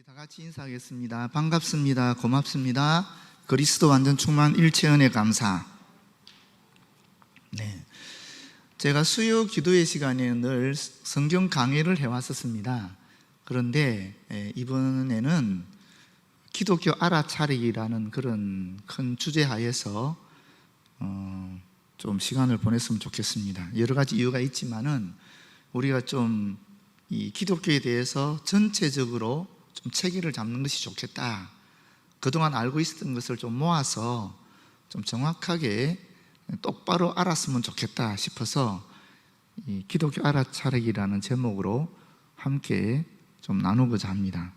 다 같이 인사하겠습니다. 반갑습니다. 고맙습니다. 그리스도 완전 충만 일체 은혜 감사. 제가 수요 기도의 시간에 늘 성경 강의를 해왔었습니다. 그런데 이번에는 기독교 알아차리기라는 그런 큰 주제 하에서 좀 시간을 보냈으면 좋겠습니다. 여러 가지 이유가 있지만은 우리가 좀 이 기독교에 대해서 전체적으로 좀 체계를 잡는 것이 좋겠다. 그동안 알고 있었던 것을 좀 모아서 좀 정확하게 똑바로 알았으면 좋겠다 싶어서 이 기독교 알아차리기라는 제목으로 함께 좀 나누고자 합니다.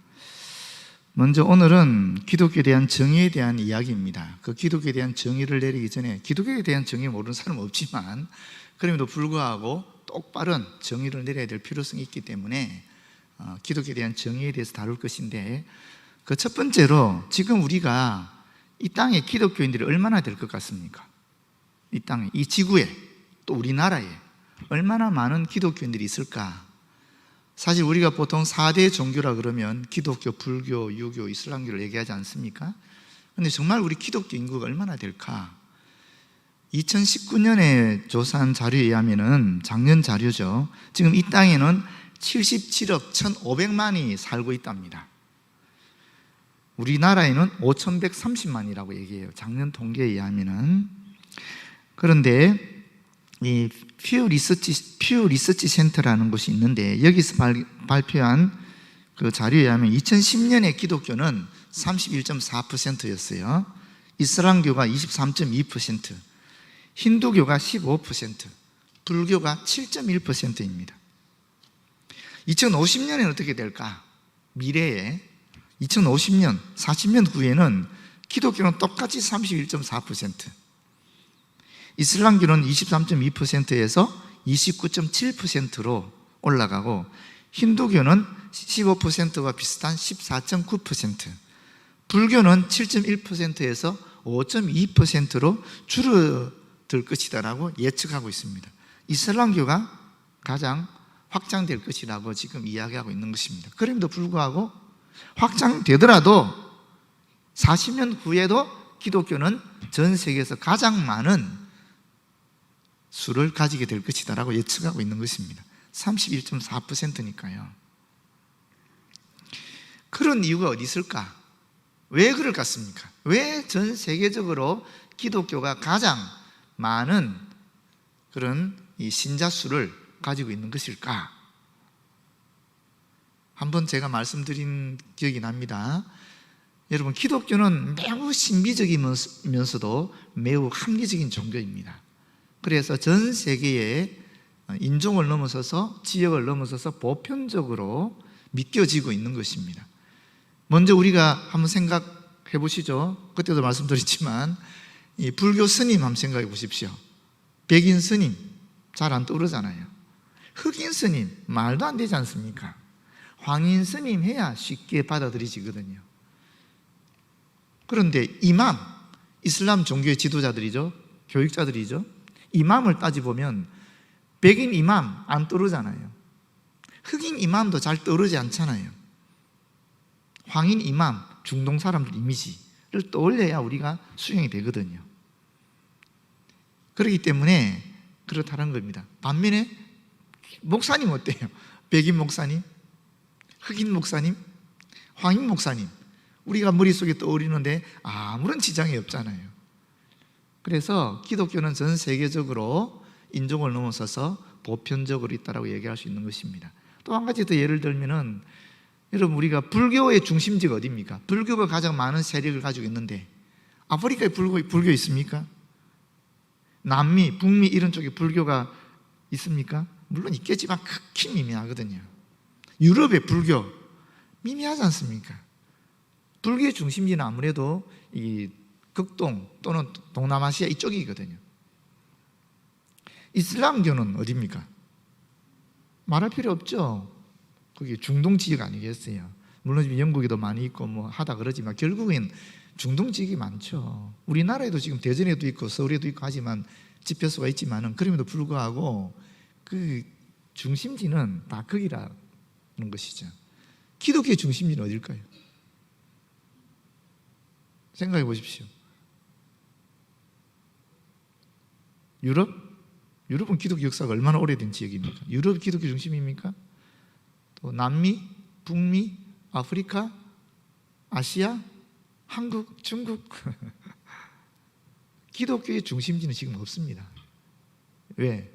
먼저 오늘은 기독교에 대한 정의에 대한 이야기입니다. 그 기독교에 대한 정의를 내리기 전에, 기독교에 대한 정의 모르는 사람은 없지만 그럼에도 불구하고 똑바른 정의를 내려야 될 필요성이 있기 때문에 기독교에 대한 정의에 대해서 다룰 것인데, 그 첫 번째로 지금 우리가 이 땅에 기독교인들이 얼마나 될 것 같습니까? 이 땅에, 이 지구에, 또 우리나라에 얼마나 많은 기독교인들이 있을까? 사실 우리가 보통 4대 종교라 그러면 기독교, 불교, 유교, 이슬람교를 얘기하지 않습니까? 그런데 정말 우리 기독교 인구가 얼마나 될까? 2019년에 조사한 자료에 의하면, 작년 자료죠, 지금 이 땅에는 77억 1,500만이 살고 있답니다. 우리나라에는 5,130만이라고 얘기해요, 작년 통계에 의하면. 그런데 이 퓨 리서치 센터라는 곳이 있는데, 여기서 발표한 그 자료에 의하면 2010년에 기독교는 31.4%였어요. 이슬람교가 23.2%, 힌두교가 15%, 불교가 7.1%입니다. 2050년에는 어떻게 될까? 미래에 2050년, 40년 후에는 기독교는 똑같이 31.4%, 이슬람교는 23.2%에서 29.7%로 올라가고, 힌두교는 15%와 비슷한 14.9%, 불교는 7.1%에서 5.2%로 줄어들 것이다라고 예측하고 있습니다. 이슬람교가 가장 확장될 것이라고 지금 이야기하고 있는 것입니다. 그럼에도 불구하고 확장되더라도 40년 후에도 기독교는 전 세계에서 가장 많은 수를 가지게 될 것이다 라고 예측하고 있는 것입니다. 31.4%니까요. 그런 이유가 어디 있을까? 왜 그럴 것 같습니까? 왜 전 세계적으로 기독교가 가장 많은 그런 이 신자 수를 가지고 있는 것일까? 한번 제가 말씀드린 기억이 납니다. 여러분, 기독교는 매우 신비적이면서도 매우 합리적인 종교입니다. 그래서 전 세계에 인종을 넘어서서, 지역을 넘어서서 보편적으로 믿겨지고 있는 것입니다. 먼저 우리가 한번 생각해 보시죠. 그때도 말씀드렸지만 이 불교 스님 한번 생각해 보십시오. 백인 스님 잘 안 떠오르잖아요. 흑인 스님 말도 안 되지 않습니까? 황인 스님 해야 쉽게 받아들이지거든요. 그런데 이맘, 이슬람 종교의 지도자들이죠, 교육자들이죠. 이맘을 따지보면 백인 이맘 안 떠오르잖아요. 흑인 이맘도 잘 떠오르지 않잖아요. 황인 이맘, 중동 사람들 이미지를 떠올려야 우리가 수용이 되거든요. 그렇기 때문에 그렇다는 겁니다. 반면에 목사님 어때요? 백인 목사님, 흑인 목사님, 황인 목사님, 우리가 머릿속에 떠오르는데 아무런 지장이 없잖아요. 그래서 기독교는 전 세계적으로 인종을 넘어서서 보편적으로 있다고 얘기할 수 있는 것입니다. 또 한 가지 더 예를 들면은, 여러분, 우리가 불교의 중심지가 어디입니까? 불교가 가장 많은 세력을 가지고 있는데 아프리카에 불교 있습니까? 남미, 북미 이런 쪽에 불교가 있습니까? 물론 있겠지만 극히 미미하거든요. 유럽의 불교 미미하지 않습니까? 불교의 중심지는 아무래도 이 극동 또는 동남아시아 이쪽이거든요. 이슬람교는 어디입니까? 말할 필요 없죠. 그게 중동 지역 아니겠어요? 물론 지금 영국에도 많이 있고 뭐 하다 그러지만 결국엔 중동 지역이 많죠. 우리나라에도 지금 대전에도 있고 서울에도 있고 하지만 집회소가 있지만은, 그럼에도 불구하고 그 중심지는 다 거기라는 것이죠. 기독교의 중심지는 어딜까요? 생각해 보십시오. 유럽? 유럽은 기독교 역사가 얼마나 오래된 지역입니까? 유럽이 기독교 중심입니까? 또 남미, 북미, 아프리카, 아시아, 한국, 중국 기독교의 중심지는 지금 없습니다. 왜?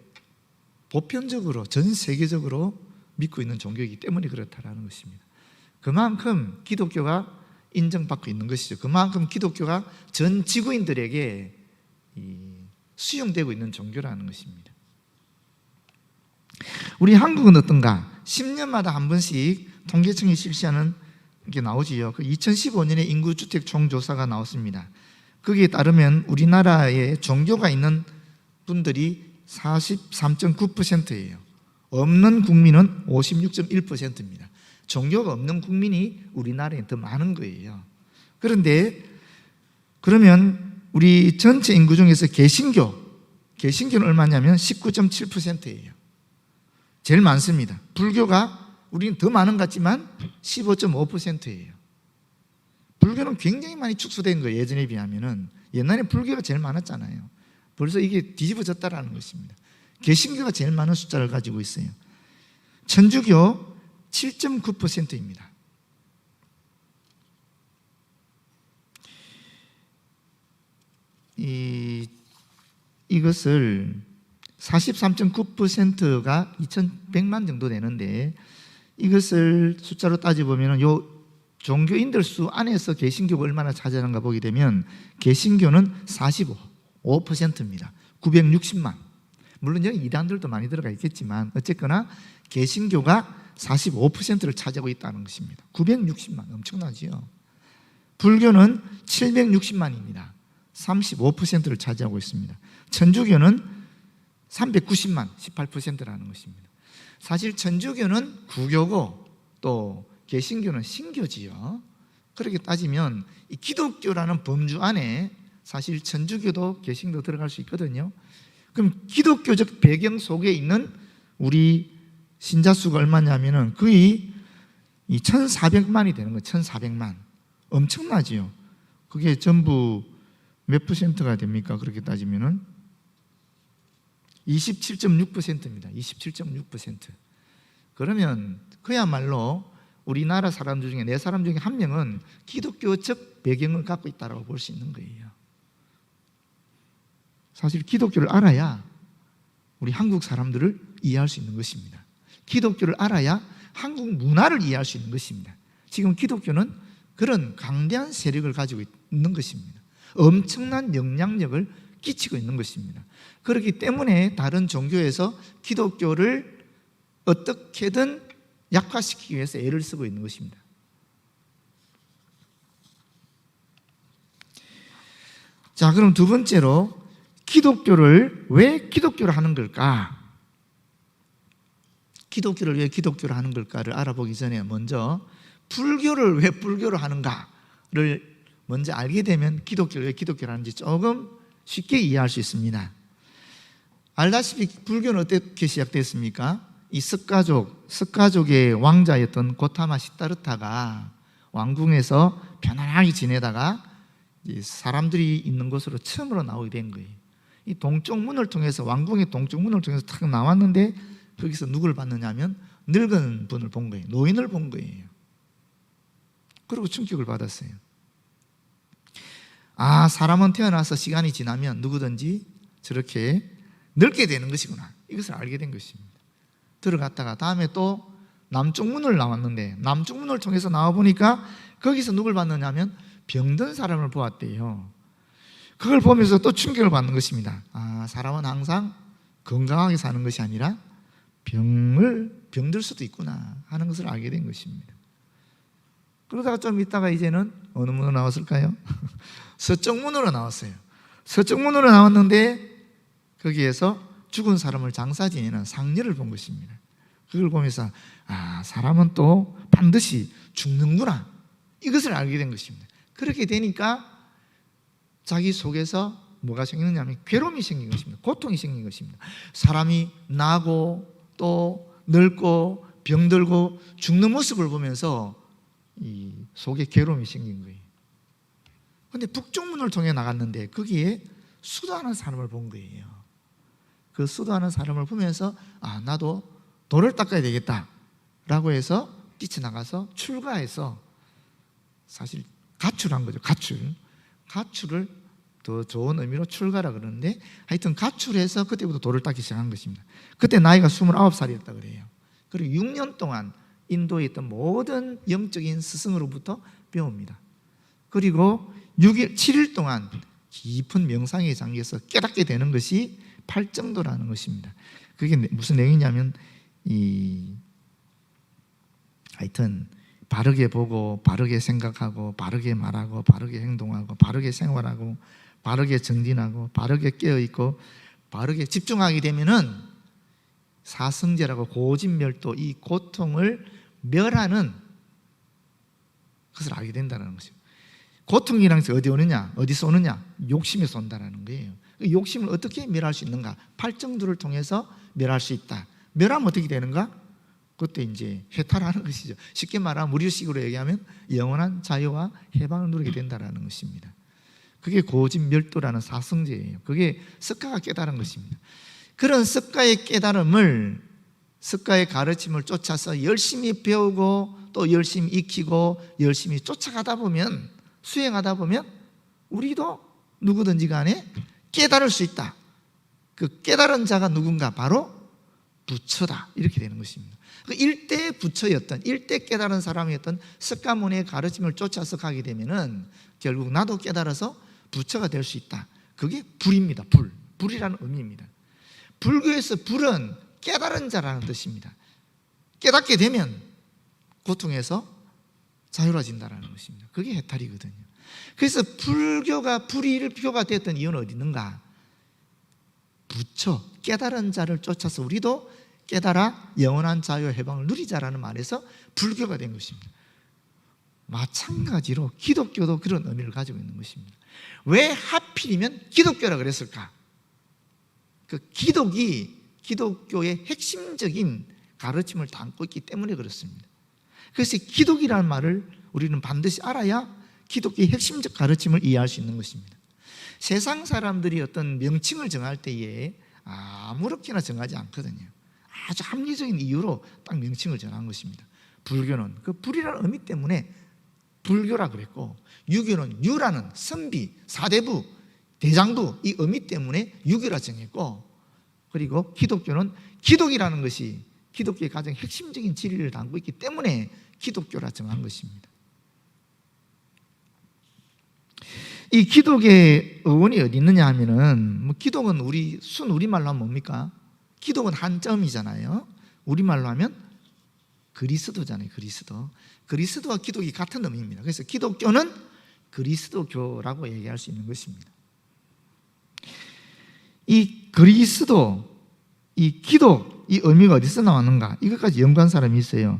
보편적으로 전 세계적으로 믿고 있는 종교이기 때문에 그렇다라는 것입니다. 그만큼 기독교가 인정받고 있는 것이죠. 그만큼 기독교가 전 지구인들에게 수용되고 있는 종교라는 것입니다. 우리 한국은 어떤가? 10년마다 한 번씩 통계청이 실시하는 게 나오지요. 그 2015년에 인구주택 총조사가 나왔습니다. 거기에 따르면 우리나라에 종교가 있는 분들이 43.9%예요. 없는 국민은 56.1%입니다. 종교가 없는 국민이 우리나라에 더 많은 거예요. 그런데 그러면 우리 전체 인구 중에서 개신교는 얼마냐면 19.7%예요. 제일 많습니다. 불교가 우리는 더 많은 것 같지만 15.5%예요. 불교는 굉장히 많이 축소된 거예요. 예전에 비하면은. 옛날에 불교가 제일 많았잖아요. 벌써 이게 뒤집어졌다라는 것입니다. 개신교가 제일 많은 숫자를 가지고 있어요. 천주교 7.9%입니다. 이것을 43.9%가 2,100만 정도 되는데, 이것을 숫자로 따져보면 요 종교인들 수 안에서 개신교가 얼마나 차지하는가 보게 되면 개신교는 45%입니다. 960만. 물론 여기 이단들도 많이 들어가 있겠지만 어쨌거나 개신교가 45%를 차지하고 있다는 것입니다. 960만, 엄청나지요. 불교는 760만입니다. 35%를 차지하고 있습니다. 천주교는 390만, 18%라는 것입니다. 사실 천주교는 구교고 또 개신교는 신교지요. 그렇게 따지면 이 기독교라는 범주 안에 사실 천주교도 개신교도 들어갈 수 있거든요. 그럼 기독교적 배경 속에 있는 우리 신자 수가 얼마냐면은 거의 1,400만이 되는 거예요. 1,400만. 엄청나지요. 그게 전부 몇 퍼센트가 됩니까? 그렇게 따지면은 27.6%입니다. 27.6%. 그러면 그야말로 우리나라 사람 중에 4사람 중에 1명은 기독교적 배경을 갖고 있다고 볼 수 있는 거예요. 사실 기독교를 알아야 우리 한국 사람들을 이해할 수 있는 것입니다. 기독교를 알아야 한국 문화를 이해할 수 있는 것입니다. 지금 기독교는 그런 강대한 세력을 가지고 있는 것입니다. 엄청난 영향력을 끼치고 있는 것입니다. 그렇기 때문에 다른 종교에서 기독교를 어떻게든 약화시키기 위해서 애를 쓰고 있는 것입니다. 자, 그럼 두 번째로 기독교를 왜 기독교를 하는 걸까? 기독교를 왜 기독교를 하는 걸까를 알아보기 전에 먼저 불교를 왜 불교를 하는가를 먼저 알게 되면 기독교를 왜 기독교를 하는지 조금 쉽게 이해할 수 있습니다. 알다시피 불교는 어떻게 시작됐습니까? 이 석가족의 왕자였던 고타마 시다르타가 왕궁에서 편안하게 지내다가 사람들이 있는 곳으로 처음으로 나오게 된 거예요. 이 동쪽 문을 통해서, 왕궁의 동쪽 문을 통해서 탁 나왔는데 거기서 누구를 봤느냐 하면 늙은 분을 본 거예요. 노인을 본 거예요. 그리고 충격을 받았어요. 아, 사람은 태어나서 시간이 지나면 누구든지 저렇게 늙게 되는 것이구나, 이것을 알게 된 것입니다. 들어갔다가 다음에 또 남쪽 문을 나왔는데 남쪽 문을 통해서 나와보니까 거기서 누굴 봤느냐 하면 병든 사람을 보았대요. 그걸 보면서 또 충격을 받는 것입니다. 아, 사람은 항상 건강하게 사는 것이 아니라 병들 수도 있구나 하는 것을 알게 된 것입니다. 그러다가 좀 있다가 이제는 어느 문으로 나왔을까요? 서쪽 문으로 나왔어요. 서쪽 문으로 나왔는데 거기에서 죽은 사람을 장사 지내는 상녀를 본 것입니다. 그걸 보면서 아, 사람은 또 반드시 죽는구나, 이것을 알게 된 것입니다. 그렇게 되니까 자기 속에서 뭐가 생기느냐 하면 괴로움이 생긴 것입니다. 고통이 생긴 것입니다. 사람이 나고 또 늙고 병들고 죽는 모습을 보면서 이 속에 괴로움이 생긴 거예요. 근데 북쪽문을 통해 나갔는데 거기에 수도하는 사람을 본 거예요. 그 수도하는 사람을 보면서 나도 돌을 닦아야 되겠다 라고 해서 뛰쳐나가서 출가해서 사실 가출한 거죠. 가출을 더 좋은 의미로 출가라 그러는데 하여튼 가출해서 그때부터 돌을 닦기 시작한 것입니다. 그때 나이가 29살이었다 그래요. 그리고 6년 동안 인도에 있던 모든 영적인 스승으로부터 배웁니다. 그리고 7일 동안 깊은 명상에 잠겨서 깨닫게 되는 것이 팔정도라는 것입니다. 그게 무슨 내용이냐면 하여튼 바르게 보고 바르게 생각하고 바르게 말하고 바르게 행동하고 바르게 생활하고 바르게 정진하고 바르게 깨어있고 바르게 집중하게 되면은 사성제라고 고진멸도 이 고통을 멸하는 것을 알게 된다는 것이죠. 고통이라는 것이 어디 오느냐? 어디서 오느냐? 욕심에서 온다는 거예요. 욕심을 어떻게 멸할 수 있는가? 팔정도를 통해서 멸할 수 있다. 멸하면 어떻게 되는가? 그때 이제 해탈하는 것이죠. 쉽게 말하면 우리식으로 얘기하면 영원한 자유와 해방을 누리게 된다는 것입니다. 그게 고진멸도라는 사성제예요. 그게 석가가 깨달은 것입니다. 그런 석가의 깨달음을, 석가의 가르침을 쫓아서 열심히 배우고 또 열심히 익히고 열심히 쫓아가다 보면, 수행하다 보면 우리도 누구든지 간에 깨달을 수 있다. 그 깨달은 자가 누군가? 바로 부처다. 이렇게 되는 것입니다. 그 일대 부처였던, 일대 깨달은 사람이었던 석가모니의 가르침을 쫓아서 가게 되면은 결국 나도 깨달아서 부처가 될 수 있다. 그게 불입니다. 불이라는 의미입니다. 불교에서 불은 깨달은 자라는 뜻입니다. 깨닫게 되면 고통에서 자유로워진다는 것입니다. 그게 해탈이거든요. 그래서 불교가 불일교가 되었던 이유는 어디 있는가? 부처, 깨달은 자를 쫓아서 우리도 깨달아 영원한 자유 해방을 누리자라는 말에서 불교가 된 것입니다. 마찬가지로 기독교도 그런 의미를 가지고 있는 것입니다. 왜 하필이면 기독교라 그랬을까? 그 기독교의 핵심적인 가르침을 담고 있기 때문에 그렇습니다. 그래서 기독이라는 말을 우리는 반드시 알아야 기독교의 핵심적 가르침을 이해할 수 있는 것입니다. 세상 사람들이 어떤 명칭을 정할 때에 아무렇게나 정하지 않거든요. 아주 합리적인 이유로 딱 명칭을 정한 것입니다. 불교는 그 불이라는 의미 때문에 불교라 그랬고, 유교는 유라는 선비, 사대부, 대장부 이 의미 때문에 유교라 정했고, 그리고 기독교는 기독이라는 것이 기독교의 가장 핵심적인 진리를 담고 있기 때문에 기독교라 정한 것입니다. 이 기독의 어원이 어디 있느냐 하면은, 기독은 우리말로 하면 뭡니까? 기독은 한자음이잖아요. 우리말로 하면 그리스도잖아요. 그리스도와 기독이 같은 의미입니다. 그래서 기독교는 그리스도교라고 얘기할 수 있는 것입니다. 이 그리스도, 이 기독, 이 의미가 어디서 나왔는가? 이것까지 연구한 사람이 있어요.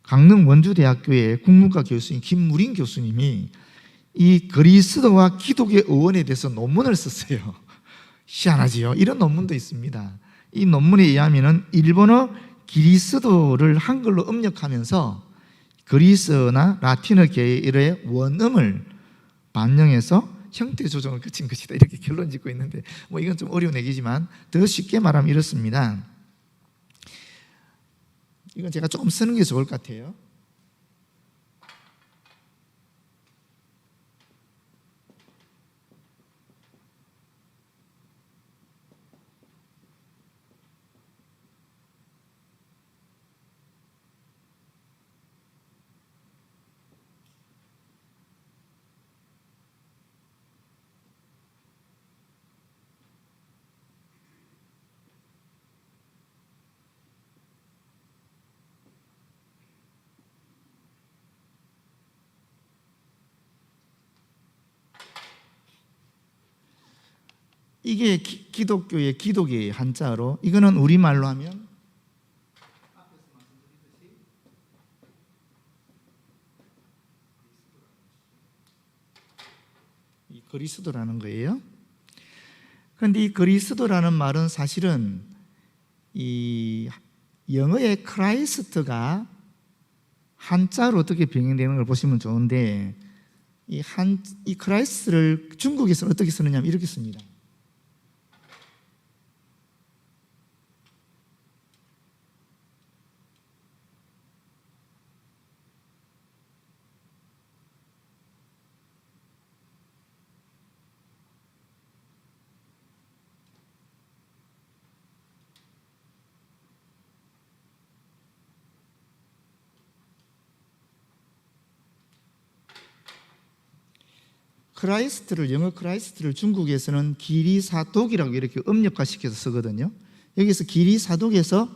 강릉 원주대학교의 국문과 교수인 김무린 교수님이 이 그리스도와 기독의 어원에 대해서 논문을 썼어요. 희한하지요? 이런 논문도 있습니다. 이 논문에 의하면 일본어 그리스도를 한글로 음력하면서 그리스어나 라틴어 계열의 원음을 반영해서 형태 조정을 거친 것이다. 이렇게 결론 짓고 있는데 이건 좀 어려운 얘기지만 더 쉽게 말하면 이렇습니다. 이건 제가 조금 쓰는 게 좋을 것 같아요. 이게 기독교의 기독의 한자어로, 이거는 우리말로 하면 이 그리스도라는 거예요. 그런데 이 그리스도라는 말은 사실은 이 영어의 크라이스트가 한자로 어떻게 변형되는 걸 보시면 좋은데, 이 크라이스트를 중국에서 어떻게 쓰느냐면 이렇게 씁니다. 영어 크라이스트를 중국에서는 기리사독이라고 이렇게 음력화시켜서 쓰거든요. 여기서 기리사독에서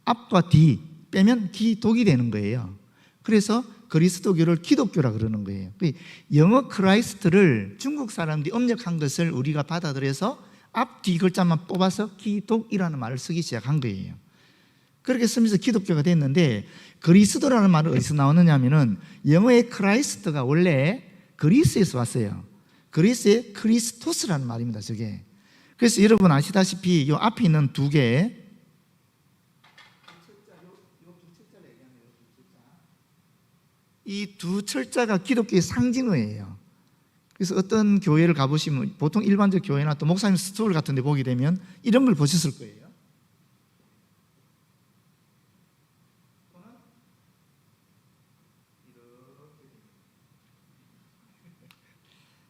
앞과 뒤 빼면 기독이 되는 거예요. 그래서 그리스도교를 기독교라 그러는 거예요. 영어 크라이스트를 중국 사람들이 음력한 것을 우리가 받아들여서 앞, 뒤 글자만 뽑아서 기독이라는 말을 쓰기 시작한 거예요. 그렇게 쓰면서 기독교가 됐는데, 그리스도라는 말은 어디서 나오느냐 하면은 영어의 크라이스트가 원래 그리스에서 왔어요. 그리스의 크리스토스라는 말입니다, 저게. 그래서 여러분 아시다시피 이 앞에 있는 두 개, 이 두 철자가 기독교의 상징어예요. 그래서 어떤 교회를 가보시면, 보통 일반적 교회나 또 목사님 스토리 같은 데 보게 되면 이런 걸 보셨을 거예요.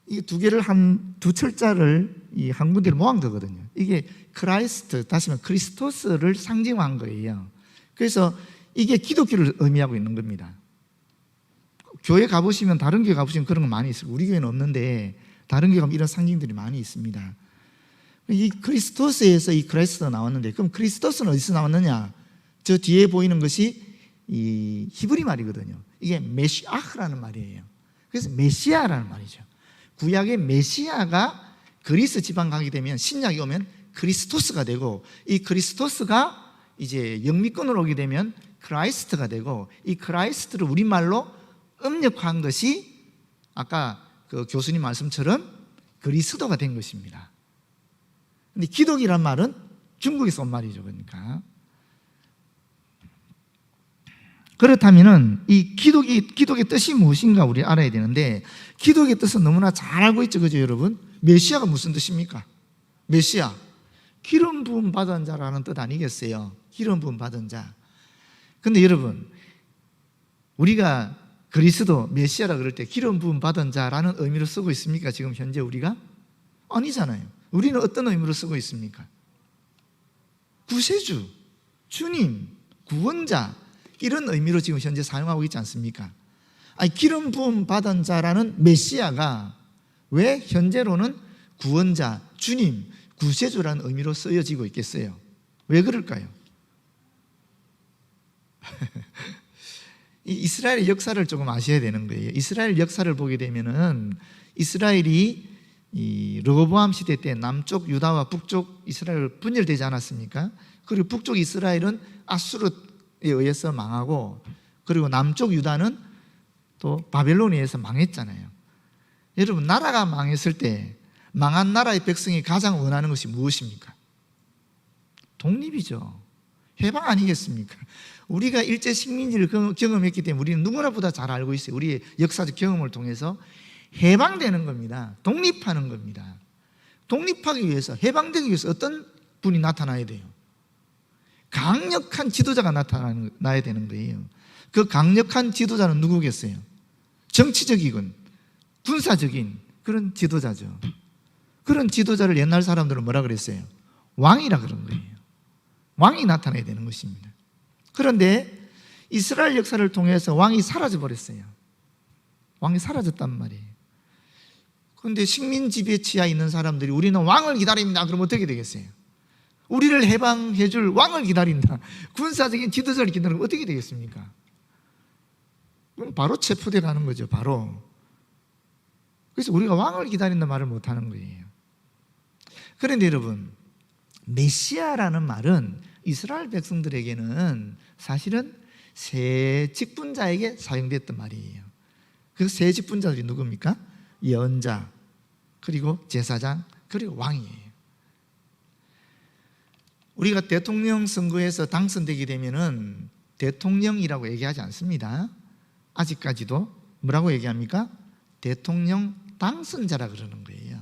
이 두 개를 두 철자를 한 군데로 모은 거거든요. 이게 크라이스트, 다시 말하면 크리스토스를 상징화한 거예요. 그래서 이게 기독교를 의미하고 있는 겁니다. 교회 가보시면, 다른 교회 가보시면 그런 거 많이 있어요. 우리 교회는 없는데 다른 교회 가면 이런 상징들이 많이 있습니다. 이 크리스토스에서 이 크라이스트가 나왔는데, 그럼 크리스토스는 어디서 나왔느냐? 저 뒤에 보이는 것이 이 히브리 말이거든요. 이게 메시아흐라는 말이에요. 그래서 메시아라는 말이죠. 구약의 메시아가 그리스 지방 가게 되면, 신약이 오면 크리스토스가 되고, 이 크리스토스가 이제 영미권으로 오게 되면 크라이스트가 되고, 이 크라이스트를 우리말로 음력화한 것이 아까 그 교수님 말씀처럼 그리스도가 된 것입니다. 근데 기독이란 말은 중국에서 온 말이죠. 그러니까 그렇다면은 이 기독의 뜻이 무엇인가 우리 알아야 되는데, 기독의 뜻은 너무나 잘 알고 있죠, 그죠, 여러분? 메시아가 무슨 뜻입니까? 메시아, 기름 부음 받은 자라는 뜻 아니겠어요? 기름 부음 받은 자. 근데 여러분, 우리가 그리스도 메시아라 그럴 때 기름 부음 받은 자라는 의미로 쓰고 있습니까? 지금 현재 우리가? 아니잖아요. 우리는 어떤 의미로 쓰고 있습니까? 구세주, 주님, 구원자, 이런 의미로 지금 현재 사용하고 있지 않습니까? 아니, 기름 부음 받은 자라는 메시아가 왜 현재로는 구원자, 주님, 구세주라는 의미로 쓰여지고 있겠어요? 왜 그럴까요? 이 이스라엘의 역사를 조금 아셔야 되는 거예요. 이스라엘 역사를 보게 되면은, 이스라엘이 이 르호보암 시대 때 남쪽 유다와 북쪽 이스라엘 분열되지 않았습니까? 그리고 북쪽 이스라엘은 아수르에 의해서 망하고, 그리고 남쪽 유다는 또 바벨론에 의해서 망했잖아요. 여러분, 나라가 망했을 때 망한 나라의 백성이 가장 원하는 것이 무엇입니까? 독립이죠. 해방 아니겠습니까? 우리가 일제 식민지를 경험했기 때문에 우리는 누구나보다 잘 알고 있어요. 우리의 역사적 경험을 통해서 해방되는 겁니다. 독립하는 겁니다. 독립하기 위해서, 해방되기 위해서 어떤 분이 나타나야 돼요? 강력한 지도자가 나타나야 되는 거예요. 그 강력한 지도자는 누구겠어요? 정치적이건 군사적인 그런 지도자죠. 그런 지도자를 옛날 사람들은 뭐라 그랬어요? 왕이라 그런 거예요. 왕이 나타나야 되는 것입니다. 그런데 이스라엘 역사를 통해서 왕이 사라져 버렸어요. 왕이 사라졌단 말이에요. 그런데 식민 지배 치하에 있는 사람들이 우리는 왕을 기다립니다. 그럼 어떻게 되겠어요? 우리를 해방해 줄 왕을 기다린다, 군사적인 지도자를 기다리면 어떻게 되겠습니까? 그럼 바로 체포돼 가는 거죠. 바로. 그래서 우리가 왕을 기다린다 말을 못하는 거예요. 그런데 여러분, 메시아라는 말은 이스라엘 백성들에게는 사실은 세 직분자에게 사용됐던 말이에요. 그 세 직분자들이 누굽니까? 예언자, 그리고 제사장, 그리고 왕이에요. 우리가 대통령 선거에서 당선되게 되면은 대통령이라고 얘기하지 않습니다. 아직까지도 뭐라고 얘기합니까? 대통령 당선자라 그러는 거예요.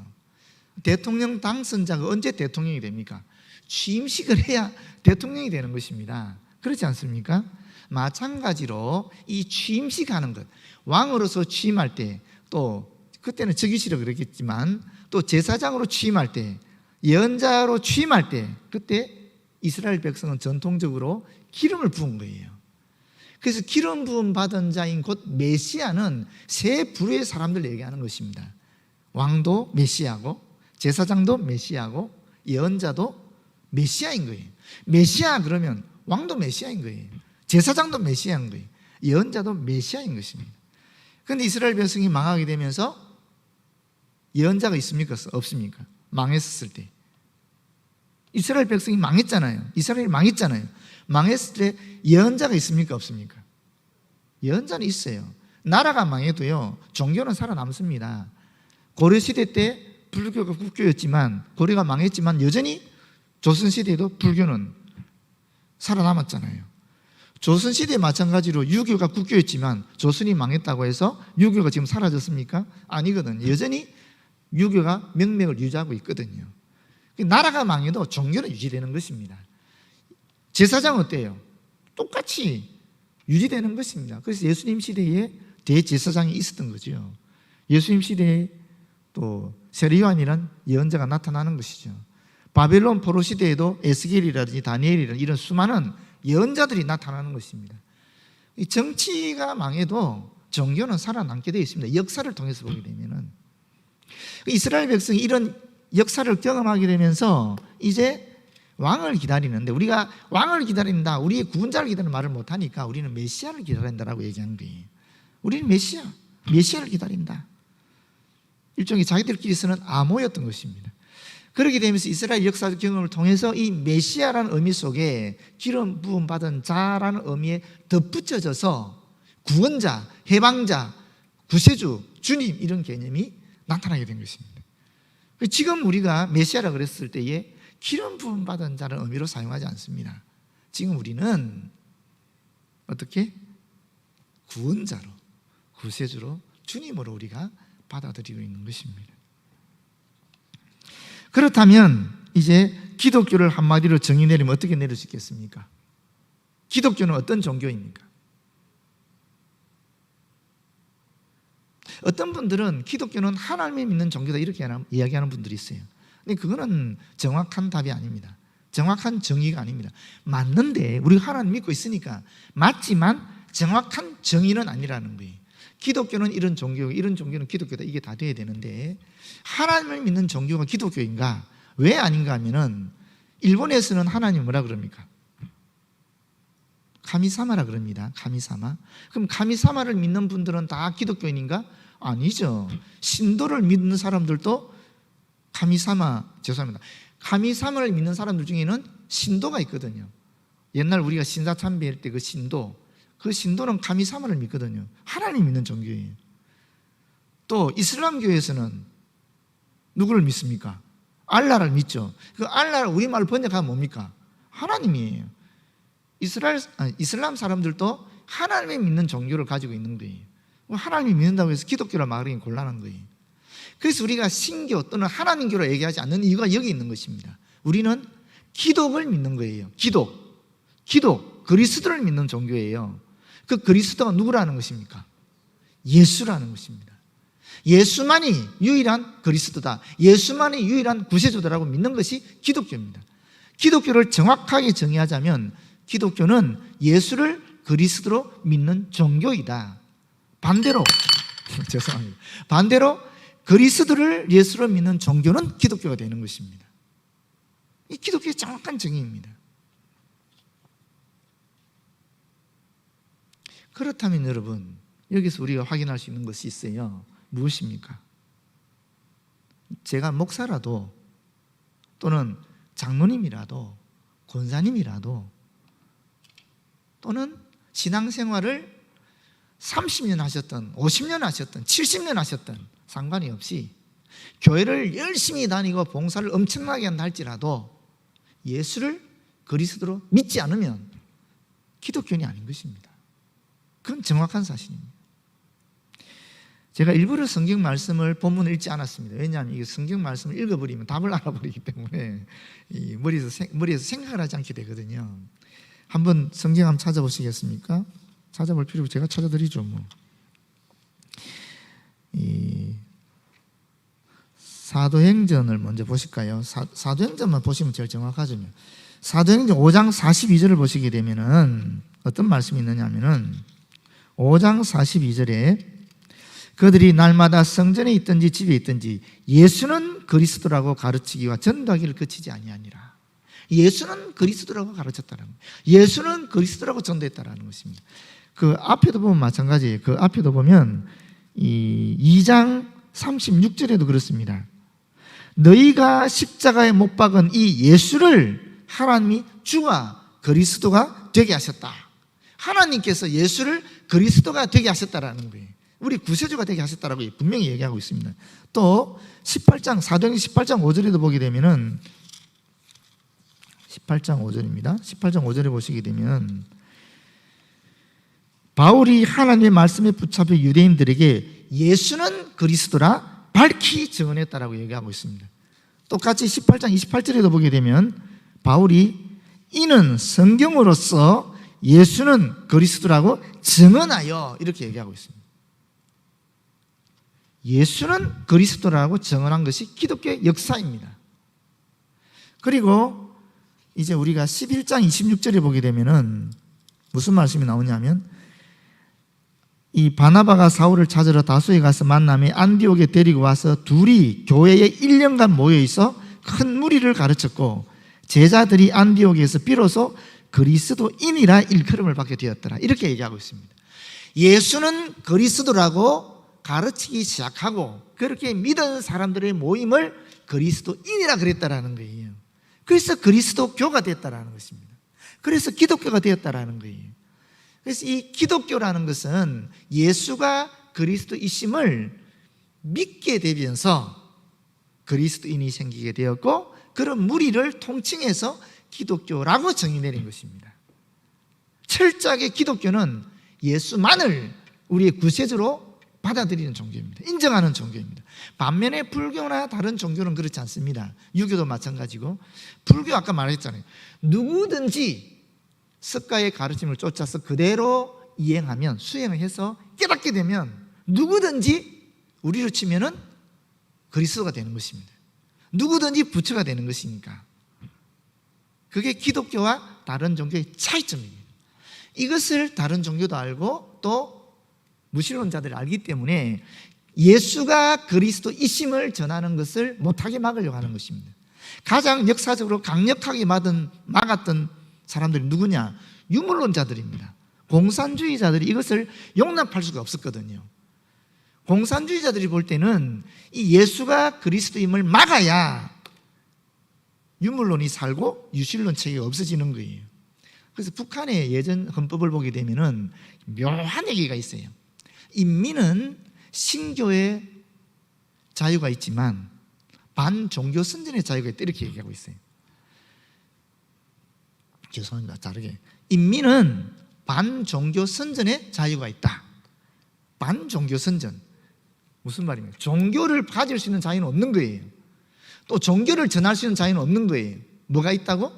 대통령 당선자가 언제 대통령이 됩니까? 취임식을 해야 대통령이 되는 것입니다. 그렇지 않습니까? 마찬가지로 이 취임식 하는 것, 왕으로서 취임할 때, 또 그때는 즉위시라 그랬겠지만 또 제사장으로 취임할 때, 예언자로 취임할 때, 그때 이스라엘 백성은 전통적으로 기름을 부은 거예요. 그래서 기름 부음 받은 자인 곧 메시아는 세 부류의 사람들 얘기하는 것입니다. 왕도 메시아고, 제사장도 메시아고, 예언자도 메시아인 거예요. 메시아 그러면 왕도 메시아인 거예요. 제사장도 메시아인 거예요. 예언자도 메시아인 것입니다. 그런데 이스라엘 백성이 망하게 되면서 예언자가 있습니까? 없습니까? 망했을 때 이스라엘 백성이 망했잖아요. 이스라엘이 망했잖아요. 망했을 때 예언자가 있습니까? 없습니까? 예언자는 있어요. 나라가 망해도요, 종교는 살아남습니다. 고려시대 때 불교가 국교였지만, 고려가 망했지만 여전히 조선시대에도 불교는 살아남았잖아요. 조선시대 마찬가지로 유교가 국교였지만 조선이 망했다고 해서 유교가 지금 사라졌습니까? 아니거든요. 여전히 유교가 명맥을 유지하고 있거든요. 나라가 망해도 종교는 유지되는 것입니다. 제사장은 어때요? 똑같이 유지되는 것입니다. 그래서 예수님 시대에 대제사장이 있었던 거죠. 예수님 시대에 또 세례요한이란 예언자가 나타나는 것이죠. 바벨론 포로 시대에도 에스겔이라든지 다니엘이라든지 이런 수많은 예언자들이 나타나는 것입니다. 이 정치가 망해도 종교는 살아남게 되어 있습니다. 역사를 통해서 보게 되면은 이스라엘 백성이 이런 역사를 경험하게 되면서 이제 왕을 기다리는데, 우리가 왕을 기다린다, 우리의 구원자를 기다리는 말을 못하니까 우리는 메시아를 기다린다라고 얘기하는 거예요. 우리는 메시아를 기다린다. 일종의 자기들끼리 쓰는 암호였던 것입니다. 그렇게 되면서 이스라엘 역사 경험을 통해서 이 메시아라는 의미 속에 기름 부음 받은 자라는 의미에 덧붙여져서 구원자, 해방자, 구세주, 주님 이런 개념이 나타나게 된 것입니다. 지금 우리가 메시아라 그랬을 때에 기름 부음 받은 자는 의미로 사용하지 않습니다. 지금 우리는 어떻게? 구원자로, 구세주로, 주님으로 우리가 받아들이고 있는 것입니다. 그렇다면 이제 기독교를 한마디로 정의 내리면 어떻게 내릴 수 있겠습니까? 기독교는 어떤 종교입니까? 어떤 분들은 기독교는 하나님을 믿는 종교다 이렇게 이야기하는 분들이 있어요. 근데 그거는 정확한 답이 아닙니다. 정확한 정의가 아닙니다. 맞는데 우리가 하나님 믿고 있으니까 맞지만 정확한 정의는 아니라는 거예요. 기독교는 이런 종교고 이런 종교는 기독교다, 이게 다 돼야 되는데 하나님을 믿는 종교가 기독교인가? 왜 아닌가 하면은 일본에서는 하나님 뭐라 그럽니까? 카미사마라 그럽니다. 카미사마. 그럼 카미사마를 믿는 분들은 다 기독교인인가? 아니죠. 신도를 믿는 사람들도 카미사마를 믿는 사람들 중에는 신도가 있거든요. 옛날 우리가 신사 참배할 때 그 신도는 카미사마를 믿거든요. 하나님 믿는 종교예요. 또 이슬람교에서는 누구를 믿습니까? 알라를 믿죠. 그 알라를 우리말로 번역하면 뭡니까? 하나님이에요. 이슬람 사람들도 하나님을 믿는 종교를 가지고 있는 거예요. 하나님이 믿는다고 해서 기독교라 말하기 곤란한 거예요. 그래서 우리가 신교 또는 하나님교로 얘기하지 않는 이유가 여기 있는 것입니다. 우리는 기독을 믿는 거예요. 기독, 그리스도를 믿는 종교예요. 그 그리스도가 누구라는 것입니까? 예수라는 것입니다. 예수만이 유일한 그리스도다, 예수만이 유일한 구세주다라고 믿는 것이 기독교입니다. 기독교를 정확하게 정의하자면 기독교는 예수를 그리스도로 믿는 종교이다. 반대로 그리스도를 예수로 믿는 종교는 기독교가 되는 것입니다. 이 기독교의 정확한 정의입니다. 그렇다면 여러분, 여기서 우리가 확인할 수 있는 것이 있어요. 무엇입니까? 제가 목사라도 또는 장로님이라도 권사님이라도 또는 신앙생활을 30년 하셨던 50년 하셨던 70년 하셨던 상관이 없이 교회를 열심히 다니고 봉사를 엄청나게 한다 할지라도 예수를 그리스도로 믿지 않으면 기독교인이 아닌 것입니다. 그건 정확한 사실입니다. 제가 일부러 성경 말씀을 본문을 읽지 않았습니다. 왜냐하면 이 성경 말씀을 읽어버리면 답을 알아버리기 때문에 이 머리에서 생각을 하지 않게 되거든요. 한번 성경 한번 찾아보시겠습니까? 찾아볼 필요 없고 제가 찾아드리죠. 이 사도행전을 먼저 보실까요? 사도행전만 보시면 제일 정확하죠. 사도행전 5장 42절을 보시게 되면은 어떤 말씀이 있느냐 하면은 5장 42절에 그들이 날마다 성전에 있든지 집에 있든지 예수는 그리스도라고 가르치기와 전도하기를 그치지 아니하니라. 예수는 그리스도라고 가르쳤다는 거예요. 예수는 그리스도라고 전도했다라는 것입니다. 그 앞에도 보면 마찬가지예요. 그 앞에도 보면 이 2장 36절에도 그렇습니다. 너희가 십자가에 못 박은 이 예수를 하나님이 주와 그리스도가 되게 하셨다. 하나님께서 예수를 그리스도가 되게 하셨다라는 거예요. 우리 구세주가 되게 하셨다라고 분명히 얘기하고 있습니다. 또 18장 사도행전 18장 5절에도 보게 되면은 18장 5절입니다. 18장 5절에 보시게 되면 바울이 하나님의 말씀에 붙잡혀 유대인들에게 예수는 그리스도라 밝히 증언했다라고 얘기하고 있습니다. 똑같이 18장 28절에도 보게 되면 바울이 이는 성경으로서 예수는 그리스도라고 증언하여 이렇게 얘기하고 있습니다. 예수는 그리스도라고 증언한 것이 기독교의 역사입니다. 그리고 이제 우리가 11장 26절에 보게 되면은 무슨 말씀이 나오냐면 이 바나바가 사울을 찾으러 다소에 가서 만남에 안디옥에 데리고 와서 둘이 교회에 1년간 모여 있어 큰 무리를 가르쳤고 제자들이 안디옥에서 비로소 그리스도인이라 일컬음을 받게 되었더라. 이렇게 얘기하고 있습니다. 예수는 그리스도라고 가르치기 시작하고 그렇게 믿은 사람들의 모임을 그리스도인이라 그랬다라는 거예요. 그래서 그리스도교가 됐다라는 것입니다. 그래서 기독교가 되었다라는 거예요. 그래서 이 기독교라는 것은 예수가 그리스도이심을 믿게 되면서 그리스도인이 생기게 되었고 그런 무리를 통칭해서 기독교라고 정의 내린 것입니다. 철저하게 기독교는 예수만을 우리의 구세주로 받아들이는 종교입니다. 인정하는 종교입니다. 반면에 불교나 다른 종교는 그렇지 않습니다. 유교도 마찬가지고 불교 아까 말했잖아요. 누구든지 석가의 가르침을 쫓아서 그대로 이행하면 수행을 해서 깨닫게 되면 누구든지 우리로 치면은 그리스도가 되는 것입니다. 누구든지 부처가 되는 것이니까 그게 기독교와 다른 종교의 차이점입니다. 이것을 다른 종교도 알고 또 무신론자들이 알기 때문에 예수가 그리스도이심을 전하는 것을 못하게 막으려고 하는 것입니다. 가장 역사적으로 강력하게 막았던 사람들이 누구냐? 유물론자들입니다. 공산주의자들이 이것을 용납할 수가 없었거든요. 공산주의자들이 볼 때는 이 예수가 그리스도임을 막아야 유물론이 살고 유실론 체계가 없어지는 거예요. 그래서 북한의 예전 헌법을 보게 되면은 묘한 얘기가 있어요. 인민은 신교의 자유가 있지만 반종교 선전의 자유가 있다 이렇게 얘기하고 있어요. 죄송합니다. 다르게 인민은 반종교 선전의 자유가 있다. 반종교 선전 무슨 말입니까? 종교를 가질 수 있는 자유는 없는 거예요. 또 종교를 전할 수 있는 자유는 없는 거예요. 뭐가 있다고?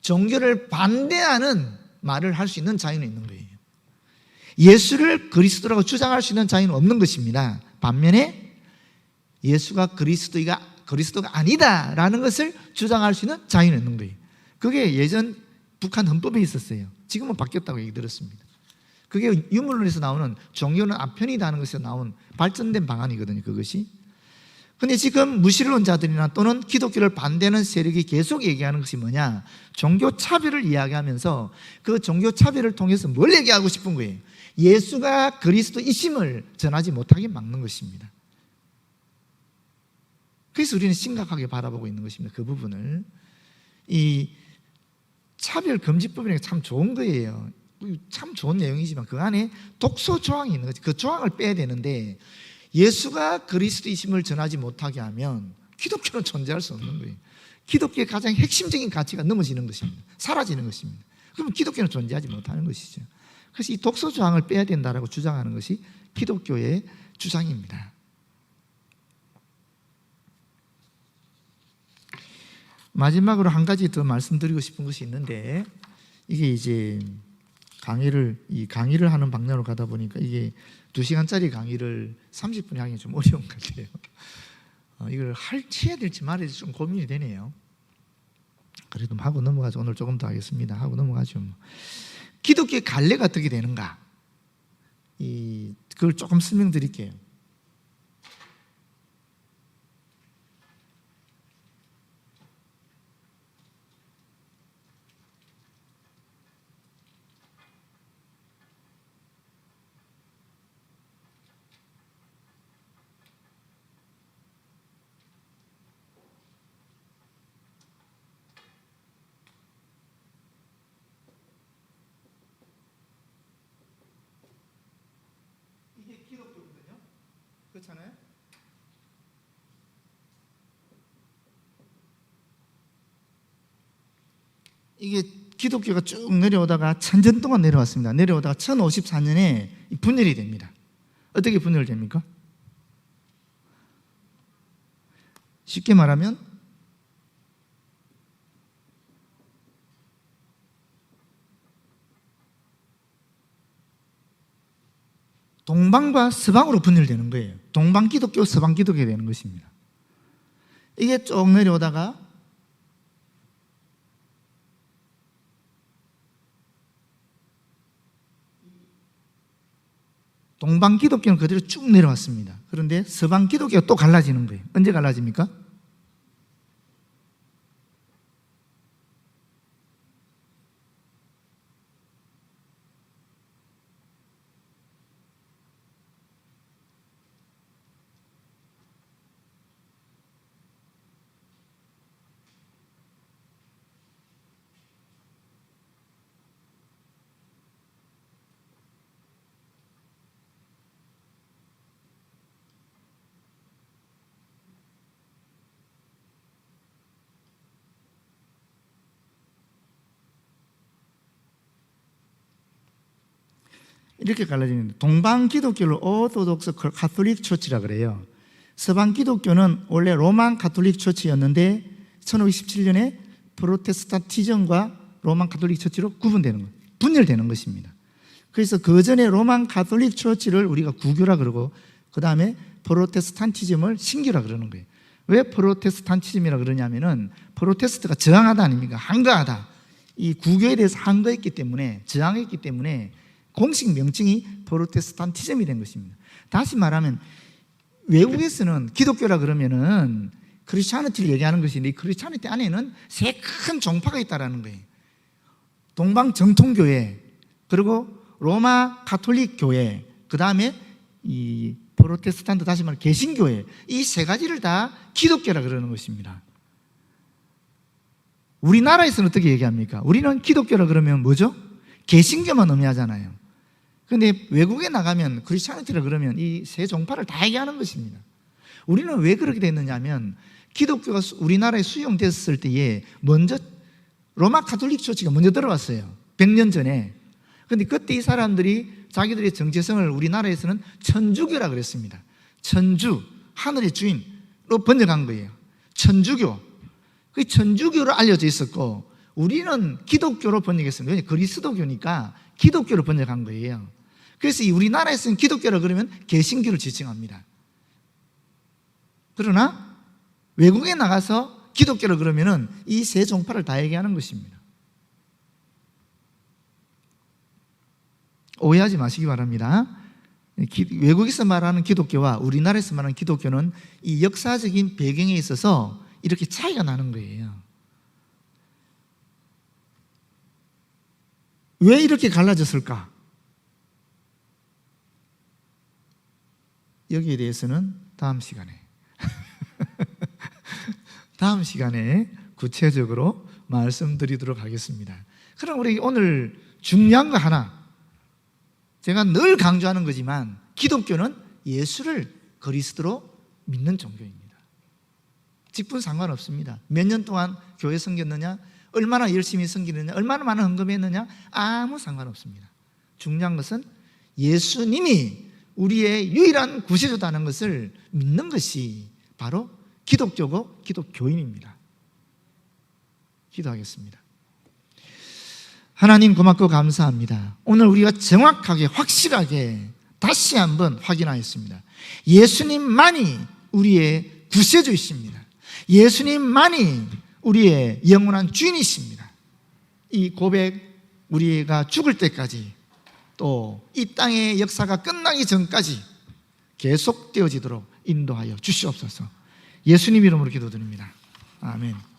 종교를 반대하는 말을 할 수 있는 자유는 있는 거예요. 예수를 그리스도라고 주장할 수 있는 자유는 없는 것입니다. 반면에 예수가 그리스도가 아니다라는 것을 주장할 수 있는 자유는 있는 거예요. 그게 예전 북한 헌법에 있었어요. 지금은 바뀌었다고 얘기 들었습니다. 그게 유물론에서 나오는 종교는 아편이다 하는 것에서 나온 발전된 방안이거든요. 그것이. 근데 지금 무신론자들이나 또는 기독교를 반대하는 세력이 계속 얘기하는 것이 뭐냐? 종교 차별을 이야기하면서 그 종교 차별을 통해서 뭘 얘기하고 싶은 거예요? 예수가 그리스도이심을 전하지 못하게 막는 것입니다. 그래서 우리는 심각하게 바라보고 있는 것입니다. 그 부분을. 이 차별금지법이라는 게 참 좋은 거예요. 참 좋은 내용이지만 그 안에 독소 조항이 있는 거죠. 그 조항을 빼야 되는데 예수가 그리스도이심을 전하지 못하게 하면 기독교는 존재할 수 없는 거예요. 기독교의 가장 핵심적인 가치가 넘어지는 것입니다. 사라지는 것입니다. 그러면 기독교는 존재하지 못하는 것이죠. 그래서 이 독서 조항을 빼야 된다라고 주장하는 것이 기독교의 주장입니다. 마지막으로 한 가지 더 말씀드리고 싶은 것이 있는데, 이게 이제 강의를 하는 방향으로 가다 보니까 이게 2시간짜리 강의를 30분에 하기 좀 어려운 것 같아요. 이걸 해야 될지 말아야 될지 좀 고민이 되네요. 그래도 하고 넘어가죠. 오늘 조금 더 하겠습니다. 하고 넘어가죠. 기독교의 갈래가 어떻게 되는가? 그걸 조금 설명드릴게요. 이게 기독교거든요. 그렇잖아요? 이게 기독교가 쭉 내려오다가 1000년 동안 내려왔습니다. 내려오다가 1054년에 분열이 됩니다. 어떻게 분열됩니까? 쉽게 말하면 동방과 서방으로 분열되는 거예요. 동방 기독교, 서방 기독교가 되는 것입니다. 이게 쭉 내려오다가 동방 기독교는 그대로 쭉 내려왔습니다. 그런데 서방 기독교가 또 갈라지는 거예요. 언제 갈라집니까? 이렇게 갈라지는데, 동방 기독교를 오토독스 카톨릭 처치라 그래요. 서방 기독교는 원래 로만 카톨릭 처치였는데 1527년에 프로테스탄티즘과 로만 카톨릭 처치로 구분되는 것, 분열되는 것입니다. 그래서 그 전에 로만 카톨릭 처치를 우리가 구교라 그러고, 그 다음에 프로테스탄티즘을 신교라 그러는 거예요. 왜 프로테스탄티즘이라 그러냐면은 프로테스트가 저항하다 아닙니까? 항거하다. 이 구교에 대해서 항거했기 때문에, 저항했기 때문에 공식 명칭이 프로테스탄티즘이 된 것입니다. 다시 말하면 외국에서는 기독교라 그러면은 크리스찬티를 얘기하는 것인데, 이 크리스찬티 안에는 세 큰 종파가 있다라는 거예요. 동방 정통교회, 그리고 로마 가톨릭 교회, 그 다음에 이 프로테스탄트, 다시 말해 개신교회, 이 세 가지를 다 기독교라 그러는 것입니다. 우리나라에서는 어떻게 얘기합니까? 우리는 기독교라 그러면 뭐죠? 개신교만 의미하잖아요. 그런데 외국에 나가면 크리스찬티라 그러면 이 세 종파를 다 얘기하는 것입니다. 우리는 왜 그렇게 됐느냐 하면, 기독교가 우리나라에 수용됐을 때에 먼저 로마 가톨릭 처치가 먼저 들어왔어요. 100년 전에. 그런데 그때 이 사람들이 자기들의 정체성을 우리나라에서는 천주교라 그랬습니다. 천주, 하늘의 주인으로 번역한 거예요. 천주교. 그 천주교로 알려져 있었고, 우리는 기독교로 번역했습니다. 왜냐하면 그리스도교니까 기독교로 번역한 거예요. 그래서 우리나라에서는 기독교라 그러면 개신교를 지칭합니다. 그러나 외국에 나가서 기독교라 그러면은 이 세 종파를 다 얘기하는 것입니다. 오해하지 마시기 바랍니다. 외국에서 말하는 기독교와 우리나라에서 말하는 기독교는 이 역사적인 배경에 있어서 이렇게 차이가 나는 거예요. 왜 이렇게 갈라졌을까? 여기에 대해서는 다음 시간에 구체적으로 말씀드리도록 하겠습니다. 그럼 우리 오늘 중요한 거 하나, 제가 늘 강조하는 거지만 기독교는 예수를 그리스도로 믿는 종교입니다. 직분 상관없습니다. 몇 년 동안 교회 섬겼느냐, 얼마나 열심히 섬기느냐, 얼마나 많은 헌금했느냐, 아무 상관없습니다. 중요한 것은 예수님이 우리의 유일한 구세주다는 것을 믿는 것이 바로 기독교고 기독교인입니다. 기도하겠습니다. 하나님 고맙고 감사합니다. 오늘 우리가 정확하게 확실하게 다시 한번 확인하였습니다. 예수님만이 우리의 구세주이십니다. 예수님만이 우리의 영원한 주인이십니다. 이 고백 우리가 죽을 때까지 또 이 땅의 역사가 끝나기 전까지 계속되어지도록 인도하여 주시옵소서. 예수님 이름으로 기도드립니다. 아멘.